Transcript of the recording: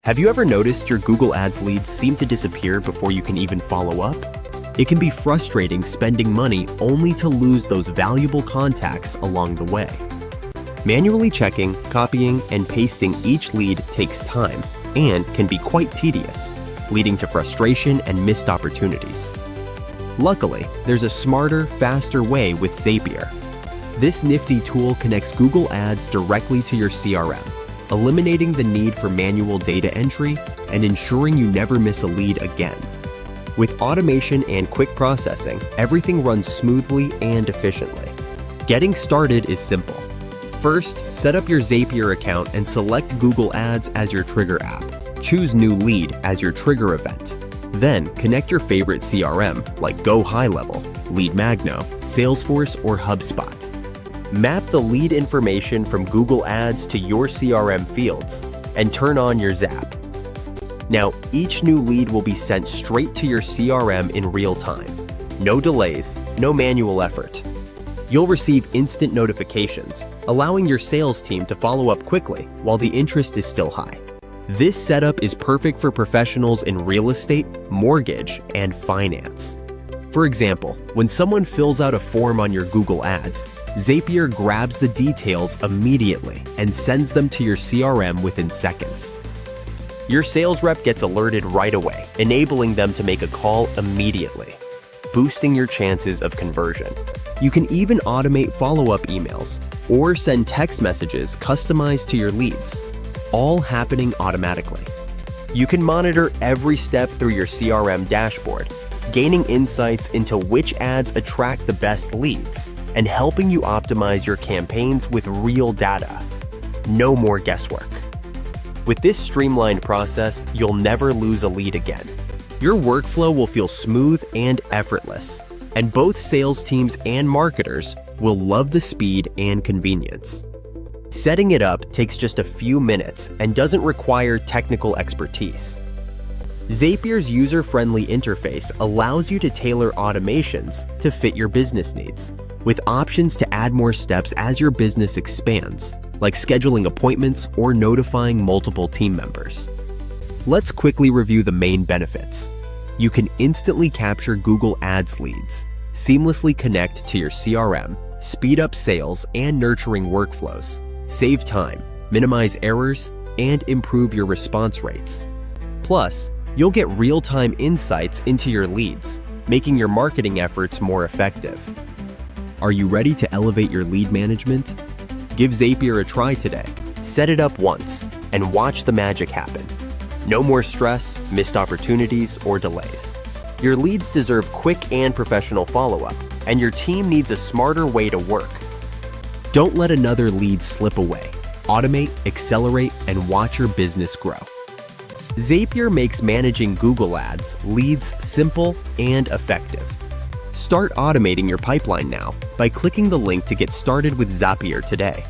Have you ever noticed your Google Ads leads seem to disappear before you can even follow up? It can be frustrating spending money only to lose those valuable contacts along the way. Manually checking, copying, and pasting each lead takes time and can be quite tedious, leading to frustration and missed opportunities. Luckily, there's a smarter, faster way with Zapier. This nifty tool connects Google Ads directly to your CRM, eliminating the need for manual data entry and ensuring you never miss a lead again. With automation and quick processing, everything runs smoothly and efficiently. Getting started is simple. First, set up your Zapier account and select Google Ads as your trigger app. Choose New Lead as your trigger event. Then, connect your favorite CRM like Go High Level, Lead Magno, Salesforce, or HubSpot. Map the lead information from Google Ads to your CRM fields and turn on your Zap. Now, each new lead will be sent straight to your CRM in real time. No delays, no manual effort. You'll receive instant notifications, allowing your sales team to follow up quickly while the interest is still high. This setup is perfect for professionals in real estate, mortgage, and finance. For example, when someone fills out a form on your Google Ads, Zapier grabs the details immediately and sends them to your CRM within seconds. Your sales rep gets alerted right away, enabling them to make a call immediately, boosting your chances of conversion. You can even automate follow-up emails or send text messages customized to your leads, all happening automatically. You can monitor every step through your CRM dashboard, gaining insights into which ads attract the best leads and helping you optimize your campaigns with real data. No more guesswork. With this streamlined process, you'll never lose a lead again. Your workflow will feel smooth and effortless, and both sales teams and marketers will love the speed and convenience. Setting it up takes just a few minutes and doesn't require technical expertise. Zapier's user-friendly interface allows you to tailor automations to fit your business needs, with options to add more steps as your business expands, like scheduling appointments or notifying multiple team members. Let's quickly review the main benefits. You can instantly capture Google Ads leads, seamlessly connect to your CRM, speed up sales and nurturing workflows, save time, minimize errors, and improve your response rates. Plus, you'll get real-time insights into your leads, making your marketing efforts more effective. Are you ready to elevate your lead management? Give Zapier a try today. Set it up once and watch the magic happen. No more stress, missed opportunities, or delays. Your leads deserve quick and professional follow-up, and your team needs a smarter way to work. Don't let another lead slip away. Automate, accelerate, and watch your business grow. Zapier makes managing Google Ads leads simple and effective. Start automating your pipeline now by clicking the link to get started with Zapier today.